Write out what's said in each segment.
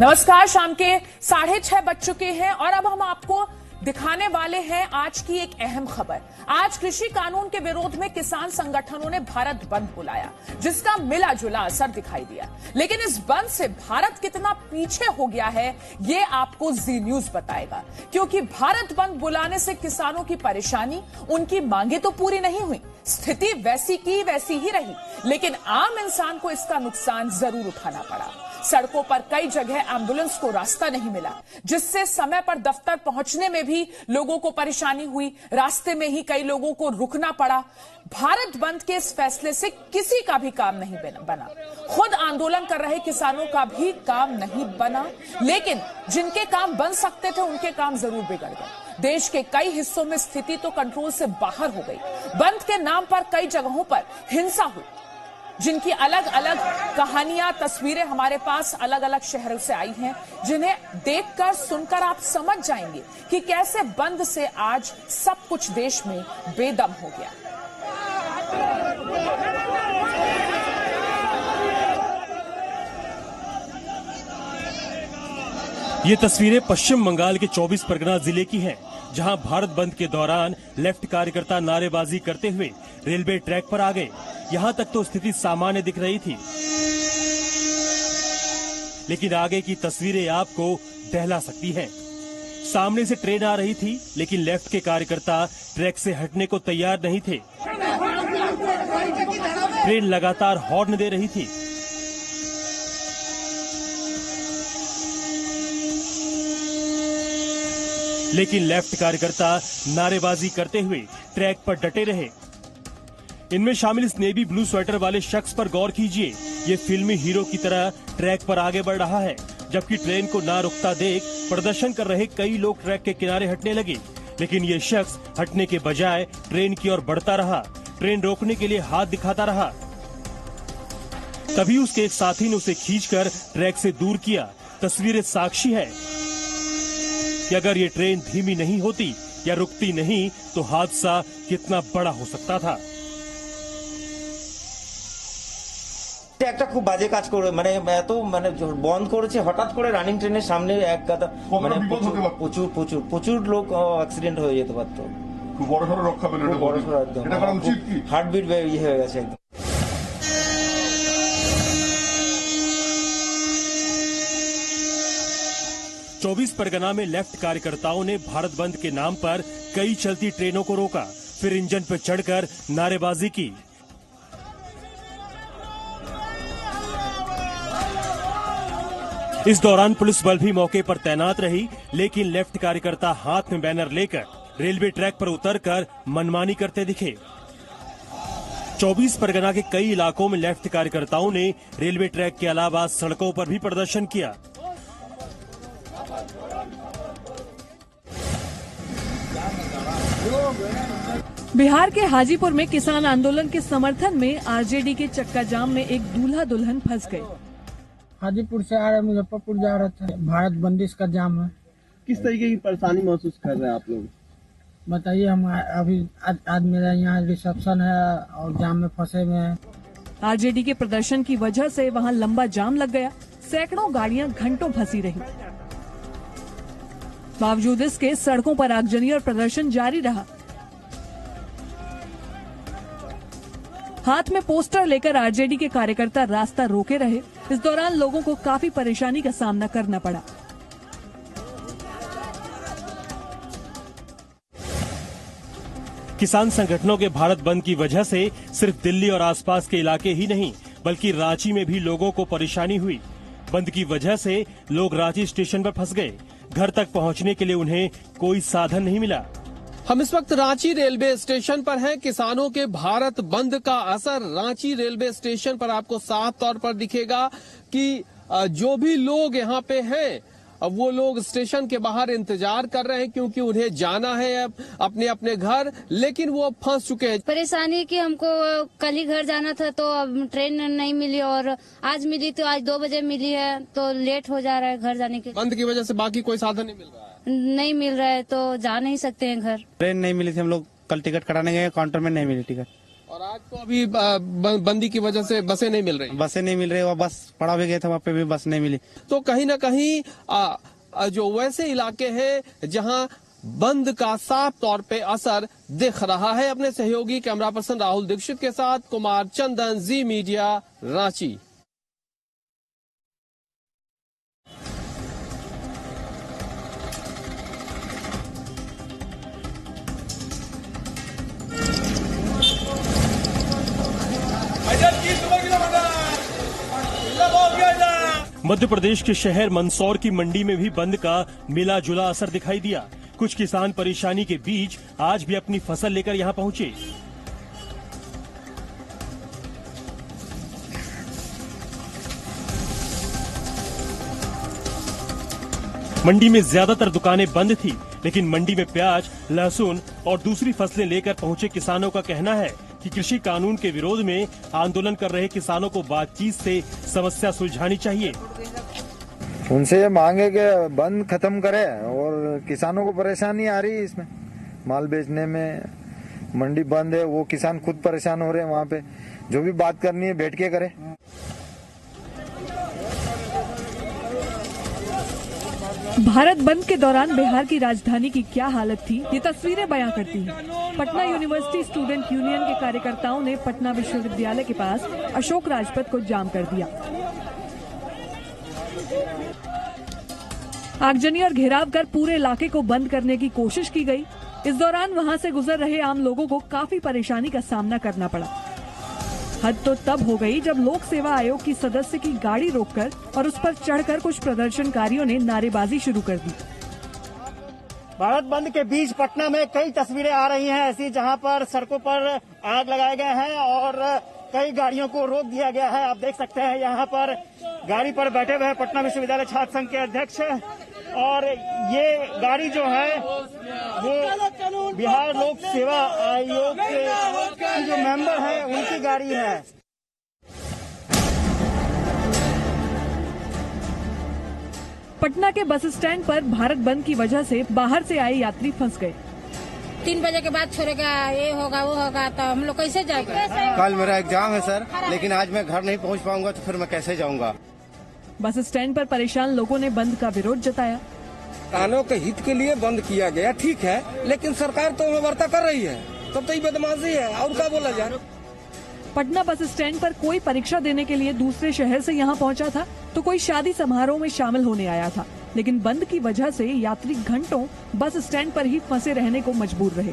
नमस्कार। शाम के 6:30 बज चुके हैं और अब हम आपको दिखाने वाले हैं आज की एक अहम खबर। आज कृषि कानून के विरोध में किसान संगठनों ने भारत बंद बुलाया, जिसका मिला जुला असर दिखाई दिया। लेकिन इस बंद से भारत कितना पीछे हो गया है, ये आपको जी न्यूज बताएगा। क्योंकि भारत बंद बुलाने से किसानों की परेशानी, उनकी मांगे तो पूरी नहीं हुई, स्थिति वैसी की वैसी ही रही, लेकिन आम इंसान को इसका नुकसान जरूर उठाना पड़ा। सड़कों पर कई जगह एम्बुलेंस को रास्ता नहीं मिला, जिससे समय पर दफ्तर पहुंचने में भी लोगों को परेशानी हुई। रास्ते में ही कई लोगों को रुकना पड़ा। भारत बंद के इस फैसले से किसी का भी काम नहीं बना। खुद आंदोलन कर रहे किसानों का भी काम नहीं बना, लेकिन जिनके काम बन सकते थे उनके काम जरूर बिगड़ गए। देश के कई हिस्सों में स्थिति तो कंट्रोल से बाहर हो गई। बंद के नाम पर कई जगहों पर हिंसा हुई, जिनकी अलग अलग कहानियां, तस्वीरें हमारे पास अलग अलग शहरों से आई हैं, जिन्हें देखकर सुनकर आप समझ जाएंगे कि कैसे बंद से आज सब कुछ देश में बेदम हो गया। ये तस्वीरें पश्चिम बंगाल के 24 परगना जिले की हैं, जहां भारत बंद के दौरान लेफ्ट कार्यकर्ता नारेबाजी करते हुए रेलवे ट्रैक पर आ गए। यहां तक तो स्थिति सामान्य दिख रही थी, लेकिन आगे की तस्वीरें आपको दहला सकती हैं। सामने से ट्रेन आ रही थी, लेकिन लेफ्ट के कार्यकर्ता ट्रैक से हटने को तैयार नहीं थे। ट्रेन लगातार हॉर्न दे रही थी। लेकिन लेफ्ट कार्यकर्ता नारेबाजी करते हुए ट्रैक पर डटे रहे। इनमें शामिल इस नेवी ब्लू स्वेटर वाले शख्स पर गौर कीजिए। ये फिल्मी हीरो की तरह ट्रैक पर आगे बढ़ रहा है, जबकि ट्रेन को ना रुकता देख प्रदर्शन कर रहे कई लोग ट्रैक के किनारे हटने लगे। लेकिन ये शख्स हटने के बजाय ट्रेन की ओर बढ़ता रहा। ट्रेन रोकने के लिए हाथ दिखाता रहा। तभी उसके एक साथी ने उसे खींचकर ट्रैक से दूर किया। तस्वीरें साक्षी है कि अगर ये ट्रेन धीमी नहीं होती या रुकती नहीं तो हादसा कितना बड़ा हो सकता था। একটা খুব বাজে কাজ করে, মানে এত মানে বন্ধ করেছে হঠাৎ করে রানিং ট্রেনের সামনে এক গাদা, মানে প্রচুর লোক অ্যাক্সিডেন্ট হয়ে যেতে পারতো। খুব বড়সড় রক্ষা পেল, এটা বড়সড় একদম। এটা করা উচিত কি? হার্টবিট ইয়ে হয়ে গেছে একদম। 24 परगना में लेफ्ट कार्यकर्ताओं ने भारत बंद के नाम पर कई चलती ट्रेनों को रोका, फिर इंजन पर चढ़कर नारेबाजी की। इस दौरान पुलिस बल भी मौके पर तैनात रही, लेकिन लेफ्ट कार्यकर्ता हाथ में बैनर लेकर रेलवे ट्रैक पर उतरकर मनमानी करते दिखे। 24 परगना के कई इलाकों में लेफ्ट कार्यकर्ताओं ने रेलवे ट्रैक के अलावा सड़कों पर भी प्रदर्शन किया। बिहार के हाजीपुर में किसान आंदोलन के समर्थन में आरजेडी के चक्का जाम में एक दूल्हा दुल्हन फंस गए। हाजीपुर से आ रहे मुजफ्फरपुर जा रहे थे। भारत बंदिश का जाम है। किस तरीके की परेशानी महसूस कर रहे हैं आप लोग? बताइए। हम अभी आज मेरा यहाँ रिसेप्शन है और जाम में फंसे हुए हैं। आरजेडी के प्रदर्शन की वजह से वहाँ लंबा जाम लग गया। सैकड़ों गाड़ियाँ घंटों फंसी रही। बावजूद इसके सड़कों पर आगजनी और प्रदर्शन जारी रहा। हाथ में पोस्टर लेकर आरजेडी के कार्यकर्ता रास्ता रोके रहे। इस दौरान लोगों को काफी परेशानी का सामना करना पड़ा। किसान संगठनों के भारत बंद की वजह से सिर्फ दिल्ली और आसपास के इलाके ही नहीं, बल्कि रांची में भी लोगों को परेशानी हुई। बंद की वजह से लोग रांची स्टेशन पर फंस गए। घर तक पहुंचने के लिए उन्हें कोई साधन नहीं मिला। हम इस वक्त रांची रेलवे स्टेशन पर हैं। किसानों के भारत बंद का असर रांची रेलवे स्टेशन पर आपको साफ तौर पर दिखेगा कि जो भी लोग यहाँ पे हैं, वो लोग स्टेशन के बाहर इंतजार कर रहे हैं, क्योंकि उन्हें जाना है अपने अपने घर, लेकिन वो अब फंस चुके हैं। परेशानी कि हमको कल ही घर जाना था, तो अब ट्रेन नहीं मिली, और आज मिली तो आज 2 बजे मिली है, तो लेट हो जा रहा है घर जाने के। बंद की वजह से बाकी कोई साधन नहीं मिल रहा है। नहीं मिल रहा है तो जा नहीं सकते हैं घर। ट्रेन नहीं मिली थी, हम लोग कल टिकट कराने गए, काउंटर में नहीं मिली टिकट। और आज आज तो अभी बंदी की वजह से बसें नहीं मिल रही। बसें नहीं मिल रही, वो बस पड़ा भी गए थे, वहाँ पे भी बस नहीं मिली। तो कहीं ना कहीं जो वैसे इलाके हैं जहां बंद का साफ तौर पे असर दिख रहा है। अपने सहयोगी कैमरा पर्सन राहुल दीक्षित के साथ कुमार चंदन, जी मीडिया, रांची। मध्य प्रदेश के शहर मंदसौर की मंडी में भी बंद का मिला जुला असर दिखाई दिया। कुछ किसान परेशानी के बीच आज भी अपनी फसल लेकर यहां पहुंचे। मंडी में ज्यादातर दुकानें बंद थी, लेकिन मंडी में प्याज, लहसुन और दूसरी फसलें लेकर पहुंचे किसानों का कहना है कि कृषि कानून के विरोध में आंदोलन कर रहे किसानों को बातचीत से समस्या सुलझानी चाहिए। उनसे ये मांगे कि बंद खत्म करे, और किसानों को परेशानी आ रही है इसमें, माल बेचने में। मंडी बंद है, वो किसान खुद परेशान हो रहे हैं। वहाँ पे जो भी बात करनी है बैठ के करे। भारत बंद के दौरान बिहार की राजधानी की क्या हालत थी, ये तस्वीरें बयां करती हैं। पटना यूनिवर्सिटी स्टूडेंट यूनियन के कार्यकर्ताओं ने पटना विश्वविद्यालय के पास अशोक राजपथ को जाम कर दिया। आगजनी और घेराव कर पूरे इलाके को बंद करने की कोशिश की गई। इस दौरान वहां से गुजर रहे आम लोगों को काफी परेशानी का सामना करना पड़ा। हद तो तब हो गई जब लोक सेवा आयोग की सदस्य की गाड़ी रोककर और उस पर चढ़कर कुछ प्रदर्शनकारियों ने नारेबाजी शुरू कर दी। भारत बंद के बीच पटना में कई तस्वीरें आ रही हैं ऐसी, जहां पर सड़कों पर आग लगाए गए हैं और कई गाड़ियों को रोक दिया गया है। आप देख सकते हैं यहाँ पर गाड़ी पर बैठे हुए हैं पटना विश्वविद्यालय छात्र संघ के अध्यक्ष, और ये गाड़ी जो है वो बिहार लोक सेवा आयोग के जो मेंबर हैं उनकी गाड़ी है। पटना के बस स्टैंड पर भारत बंद की वजह से बाहर से आए यात्री फंस गए। 3 बजे के बाद छोड़ेगा, ये होगा वो होगा, तो हम लोग कैसे जाएंगे? कल मेरा एग्जाम है सर, लेकिन आज मैं घर नहीं पहुंच पाऊंगा, तो फिर मैं कैसे जाऊंगा? बस स्टैंड पर परेशान लोगों ने बंद का विरोध जताया। किसानों के हित के लिए बंद किया गया, ठीक है, लेकिन सरकार तो व्यवस्था कर रही है, तब तो ये बदमाशी है, और क्या बोला जाए। पटना बस स्टैंड पर कोई परीक्षा देने के लिए दूसरे शहर से यहाँ पहुँचा था, तो कोई शादी समारोह में शामिल होने आया था, लेकिन बंद की वजह से यात्री घंटों बस स्टैंड पर ही फंसे रहने को मजबूर रहे।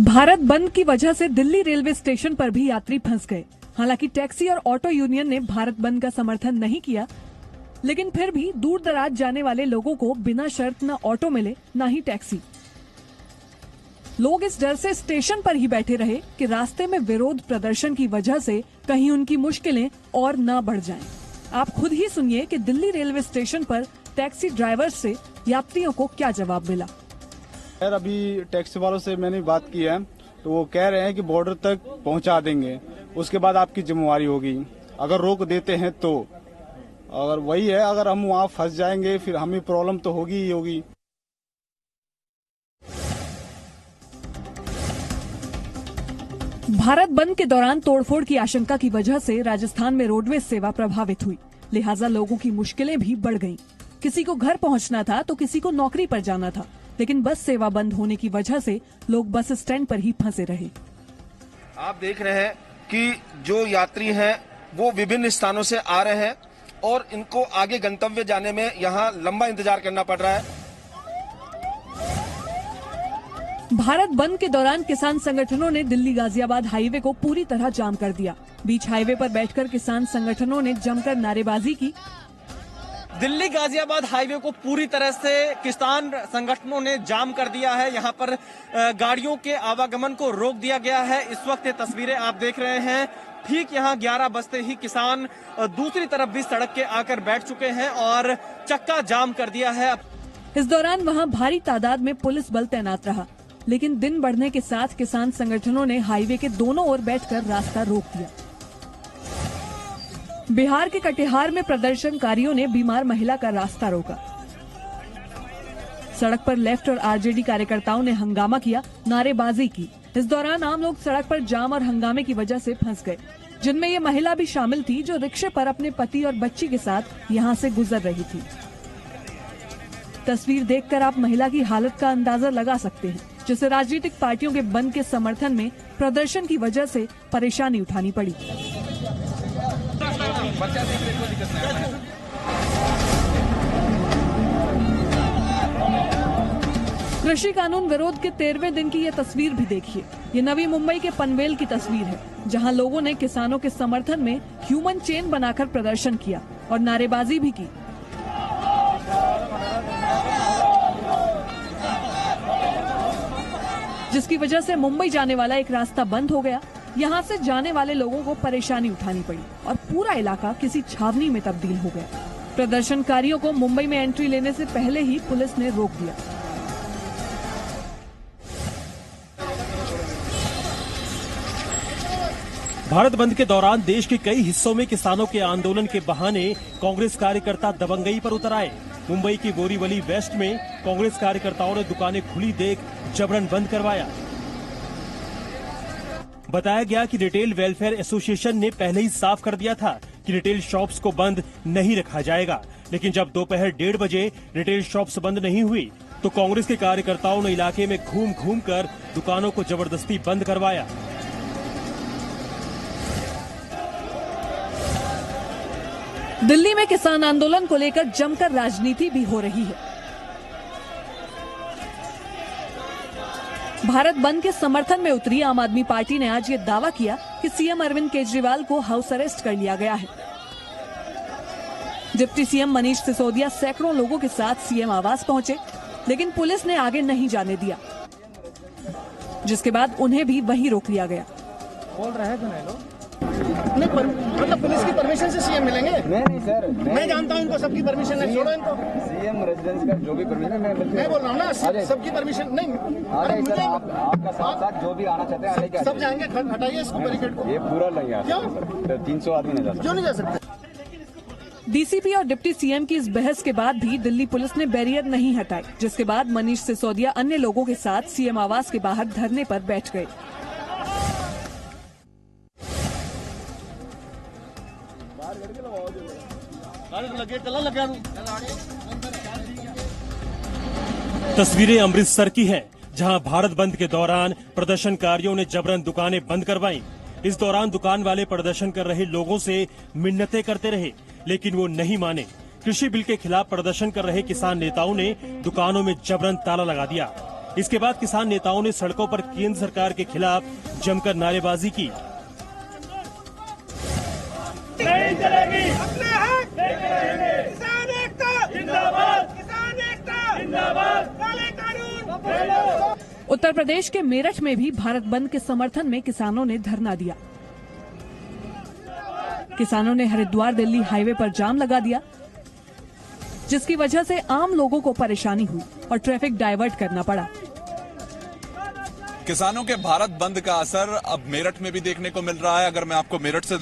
भारत बंद की वजह से दिल्ली रेलवे स्टेशन पर भी यात्री फंस गए। हालांकि टैक्सी और ऑटो यूनियन ने भारत बंद का समर्थन नहीं किया, लेकिन फिर भी दूर दराज जाने वाले लोगों को बिना शर्त न ऑटो मिले न ही टैक्सी। लोग इस डर से स्टेशन पर ही बैठे रहे कि रास्ते में विरोध प्रदर्शन की वजह से कहीं उनकी मुश्किलें और न बढ़ जाएं। आप खुद ही सुनिए कि दिल्ली रेलवे स्टेशन पर टैक्सी ड्राइवर से यात्रियों को क्या जवाब मिला। यार अभी टैक्सी वालों से मैंने बात की है, तो वो कह रहे हैं कि बॉर्डर तक पहुंचा देंगे, उसके बाद आपकी जिम्मेवारी होगी। अगर रोक देते हैं तो, अगर वही है, अगर हम वहाँ फंस जाएंगे फिर हमें प्रॉब्लम तो होगी ही होगी। भारत बंद के दौरान तोड़फोड़ की आशंका की वजह से राजस्थान में रोडवेज सेवा प्रभावित हुई, लिहाजा लोगों की मुश्किलें भी बढ़ गईं। किसी को घर पहुंचना था तो किसी को नौकरी पर जाना था, लेकिन बस सेवा बंद होने की वजह से लोग बस स्टैंड पर ही फंसे रहे। आप देख रहे हैं कि जो यात्री हैं वो विभिन्न स्थानों से आ रहे हैं और इनको आगे गंतव्य जाने में यहाँ लंबा इंतजार करना पड़ रहा है। भारत बंद के दौरान किसान संगठनों ने दिल्ली गाजियाबाद हाईवे को पूरी तरह जाम कर दिया। बीच हाईवे पर बैठकर किसान संगठनों ने जमकर नारेबाजी की। दिल्ली गाजियाबाद हाईवे को पूरी तरह से किसान संगठनों ने जाम कर दिया है। यहाँ पर गाड़ियों के आवागमन को रोक दिया गया है। इस वक्त ये तस्वीरें आप देख रहे हैं, ठीक यहाँ 11 बजते ही किसान दूसरी तरफ भी सड़क के आकर बैठ चुके हैं और चक्का जाम कर दिया है। इस दौरान वहाँ भारी तादाद में पुलिस बल तैनात रहा, लेकिन दिन बढ़ने के साथ किसान संगठनों ने हाईवे के दोनों ओर बैठकर रास्ता रोक दिया। बिहार के कटिहार में प्रदर्शनकारियों ने बीमार महिला का रास्ता रोका। सड़क पर लेफ्ट और आरजेडी कार्यकर्ताओं ने हंगामा किया, नारेबाजी की। इस दौरान आम लोग सड़क पर जाम और हंगामे की वजह से फंस गए, जिनमें ये महिला भी शामिल थी जो रिक्शे पर अपने पति और बच्ची के साथ यहाँ से गुजर रही थी। तस्वीर देखकर आप महिला की हालत का अंदाजा लगा सकते हैं, जिसे राजनीतिक पार्टियों के बंद के समर्थन में प्रदर्शन की वजह से परेशानी उठानी पड़ी। कृषि कानून विरोध के 13वें दिन की ये तस्वीर भी देखिए। ये नवी मुंबई के पनवेल की तस्वीर है, जहां लोगों ने किसानों के समर्थन में ह्यूमन चेन बनाकर प्रदर्शन किया और नारेबाजी भी की। जिसकी वजह से मुंबई जाने वाला एक रास्ता बंद हो गया। यहाँ से जाने वाले लोगों को परेशानी उठानी पड़ी और पूरा इलाका किसी छावनी में तब्दील हो गया। प्रदर्शनकारियों को मुंबई में एंट्री लेने से पहले ही पुलिस ने रोक दिया। भारत बंद के दौरान देश के कई हिस्सों में किसानों के आंदोलन के बहाने कांग्रेस कार्यकर्ता दबंगई पर उतर आए। मुंबई की बोरीवली वेस्ट में कांग्रेस कार्यकर्ताओं ने दुकानें खुली देख जबरन बंद करवाया। बताया गया कि रिटेल वेलफेयर एसोसिएशन ने पहले ही साफ कर दिया था कि रिटेल शॉप्स को बंद नहीं रखा जाएगा, लेकिन जब दोपहर 1:30 बजे रिटेल शॉप्स बंद नहीं हुई तो कांग्रेस के कार्यकर्ताओं ने इलाके में घूम घूम कर दुकानों को जबरदस्ती बंद करवाया। दिल्ली में किसान आंदोलन को लेकर जमकर राजनीति भी हो रही है। भारत बंद के समर्थन में उतरी आम आदमी पार्टी ने आज ये दावा किया कि सीएम अरविंद केजरीवाल को हाउस अरेस्ट कर लिया गया है। डिप्टी सीएम मनीष सिसोदिया सैकड़ों लोगों के साथ सीएम आवास पहुंचे, लेकिन पुलिस ने आगे नहीं जाने दिया, जिसके बाद उन्हें भी वहीं रोक लिया गया। बोल रहे हैं लोग नहीं मतलब पुलिस की परमिशन से सीएम मिलेंगे? नहीं सर, मैं जानता हूँ इनको, सबकी परमिशन है, छोड़ो इनको। सीएम रेजिडेंस का जो भी परमिशन मैं बोल रहा हूँ ना, सबकी परमिशन नहीं। अरे मुझे आपका साथ जो भी आना चाहते हैं सब जाएंगे, हटाइए इसको बैरिकेड को। ये पूरा नहीं आ क्यों? 300 आदमी नहीं जा सकते। क्यों नहीं जा सकते? डीसीपी और डिप्टी सीएम की इस बहस के बाद भी दिल्ली पुलिस ने बैरियर नहीं हटाए, जिसके बाद मनीष सिसोदिया अन्य लोगों के साथ सीएम आवास के बाहर धरने पर बैठ गए। तस्वीरें अमृतसर की हैं, जहां भारत बंद के दौरान प्रदर्शनकारियों ने जबरन दुकानें बंद करवाईं। इस दौरान दुकान वाले प्रदर्शन कर रहे लोगों से मिन्नतें करते रहे, लेकिन वो नहीं माने। कृषि बिल के खिलाफ प्रदर्शन कर रहे किसान नेताओं ने दुकानों में जबरन ताला लगा दिया। इसके बाद किसान नेताओं ने सड़कों पर केंद्र सरकार के खिलाफ जमकर नारेबाजी की। नहीं चलेगी, अपने हक लेके रहेंगे। किसान एकता जिंदाबाद, किसान एकता जिंदाबाद, काले कानून। उत्तर प्रदेश के मेरठ में भी भारत बंद के समर्थन में किसानों ने धरना दिया। किसानों ने हरिद्वार दिल्ली हाईवे पर जाम लगा दिया, जिसकी वजह से आम लोगों को परेशानी हुई और ट्रैफिक डाइवर्ट करना पड़ा। किसानों के भारत बंद का असर अब मेरठ में भी देखने को मिल रहा है। अगर मैं आपको मेरठ से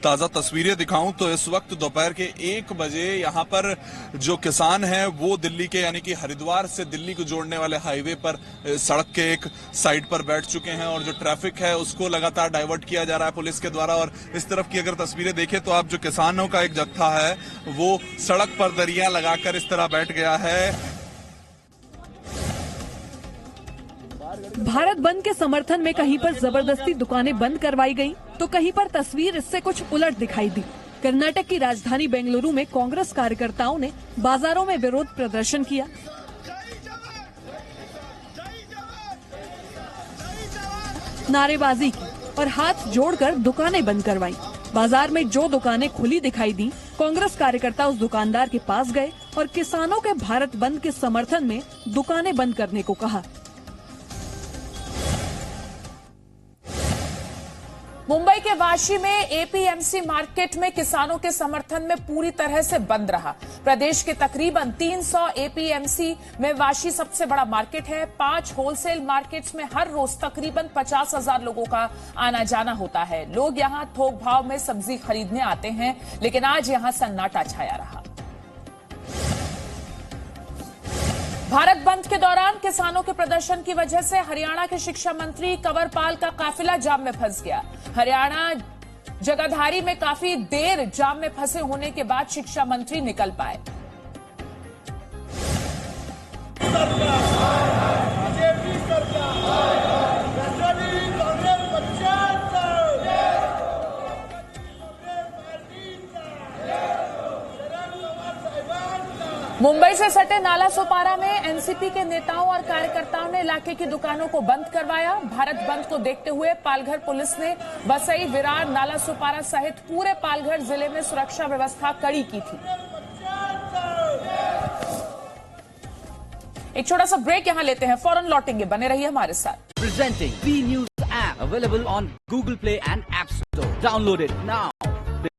ताजा तस्वीरें दिखाऊं तो इस वक्त दोपहर के 1 बजे यहां पर जो किसान हैं वो दिल्ली के यानी कि हरिद्वार से दिल्ली को जोड़ने वाले हाईवे पर सड़क के एक साइड पर बैठ चुके हैं और जो ट्रैफिक है उसको लगातार डाइवर्ट किया जा रहा है पुलिस के द्वारा। और इस तरफ की अगर तस्वीरें देखें तो आप जो किसानों का एक जत्था है वो सड़क पर दरिया लगाकर इस तरह बैठ गया है। भारत बंद के समर्थन में कहीं पर जबरदस्ती दुकानें बंद करवाई गई, तो कहीं पर तस्वीर इससे कुछ उलट दिखाई दी। कर्नाटक की राजधानी बेंगलुरु में कांग्रेस कार्यकर्ताओं ने बाजारों में विरोध प्रदर्शन किया। नारेबाजी की और हाथ जोड़कर दुकानें बंद करवाई। बाजार में जो दुकानें खुली दिखाई दी, कांग्रेस कार्यकर्ता उस दुकानदार के पास गए और किसानों के भारत बंद के समर्थन में दुकानें बंद करने को कहा। मुंबई के वाशी में एपीएमसी मार्केट में किसानों के समर्थन में पूरी तरह से बंद रहा। प्रदेश के तकरीबन 300 एपीएमसी में वाशी सबसे बड़ा मार्केट है। 5 होलसेल मार्केट्स में हर रोज तकरीबन 50,000 लोगों का आना जाना होता है। लोग यहां थोक भाव में सब्जी खरीदने आते हैं, लेकिन आज यहां सन्नाटा छाया रहा। भारत बंद के दौरान किसानों के प्रदर्शन की वजह से हरियाणा के शिक्षा मंत्री कंवरपाल का काफिला जाम में फंस गया। हरियाणा जगाधारी में काफी देर जाम में फंसे होने के बाद शिक्षा मंत्री निकल पाए। मुंबई से सटे नाला सोपारा में एनसीपी के नेताओं और कार्यकर्ताओं ने इलाके की दुकानों को बंद करवाया। भारत बंद को देखते हुए पालघर पुलिस ने बसई, विरार, नाला सोपारा सहित पूरे पालघर जिले में सुरक्षा व्यवस्था कड़ी की थी। एक छोटा सा ब्रेक यहां लेते हैं, फौरन लौटेंगे, बने रहिए हमारे साथ। Presenting B News app available on Google Play and App Store. Download it now.